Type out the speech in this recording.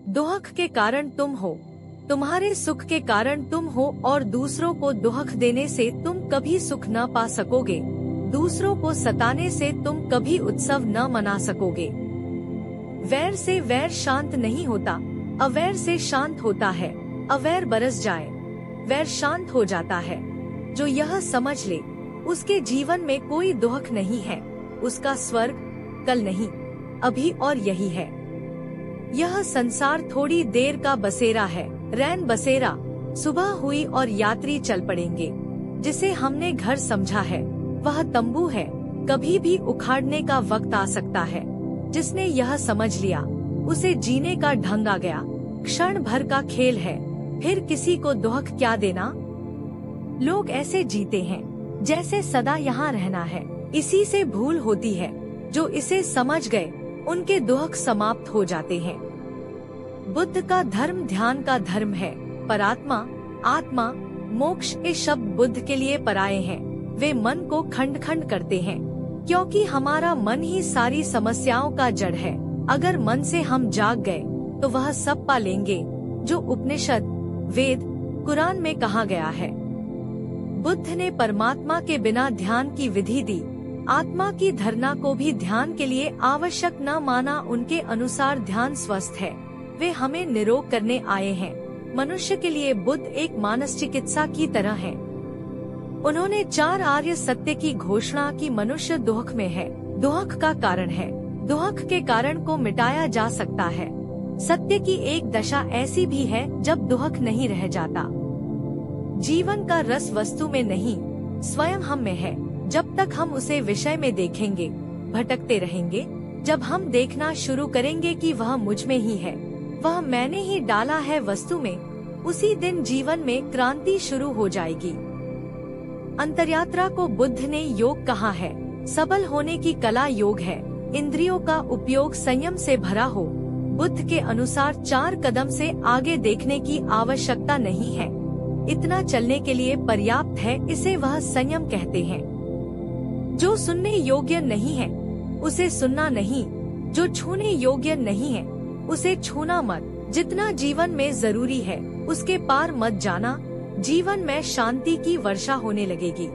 दुख के कारण तुम हो, तुम्हारे सुख के कारण तुम हो और दूसरों को दुख देने से तुम कभी सुख न पा सकोगे। दूसरों को सताने से तुम कभी उत्सव न मना सकोगे। वैर से वैर शांत नहीं होता, अवैर से शांत होता है। अवैर बरस जाए, वैर शांत हो जाता है। जो यह समझ ले उसके जीवन में कोई दुख नहीं है, उसका स्वर्ग कल नहीं अभी और यही है। यह संसार थोड़ी देर का बसेरा है, रैन बसेरा। सुबह हुई और यात्री चल पड़ेंगे। जिसे हमने घर समझा है वह तंबू है, कभी भी उखाड़ने का वक्त आ सकता है। जिसने यह समझ लिया उसे जीने का ढंग आ गया। क्षण भर का खेल है, फिर किसी को दुख क्या देना। लोग ऐसे जीते हैं जैसे सदा यहाँ रहना है। इसी से भूल होती है। जो इसे समझ गए उनके दुख समाप्त हो जाते हैं। बुद्ध का धर्म ध्यान का धर्म है। परात्मा, आत्मा, मोक्ष के शब्द बुद्ध के लिए पराये हैं। वे मन को खंड खंड करते हैं, क्योंकि हमारा मन ही सारी समस्याओं का जड़ है। अगर मन से हम जाग गए तो वह सब पा लेंगे जो उपनिषद, वेद, कुरान में कहा गया है। बुद्ध ने परमात्मा के बिना ध्यान की विधि दी। आत्मा की धारणा को भी ध्यान के लिए आवश्यक न माना। उनके अनुसार ध्यान स्वस्थ है। वे हमें निरोग करने आए हैं। मनुष्य के लिए बुद्ध एक मानस चिकित्सा की तरह है। उन्होंने 4 आर्य सत्य की घोषणा की। मनुष्य दुख में है, दुख का कारण है, दुख के कारण को मिटाया जा सकता है। सत्य की एक दशा ऐसी भी है जब दुख नहीं रह जाता। जीवन का रस वस्तु में नहीं, स्वयं हम में है। जब तक हम उसे विषय में देखेंगे भटकते रहेंगे। जब हम देखना शुरू करेंगे कि वह मुझ में ही है, वह मैंने ही डाला है वस्तु में, उसी दिन जीवन में क्रांति शुरू हो जाएगी। अंतर्यात्रा को बुद्ध ने योग कहा है। सबल होने की कला योग है। इंद्रियों का उपयोग संयम से भरा हो। बुद्ध के अनुसार 4 कदम से आगे देखने की आवश्यकता नहीं है। इतना चलने के लिए पर्याप्त है। इसे वह संयम कहते हैं। जो सुनने योग्य नहीं है उसे सुनना नहीं, जो छूने योग्य नहीं है उसे छूना मत। जितना जीवन में जरूरी है उसके पार मत जाना। जीवन में शांति की वर्षा होने लगेगी।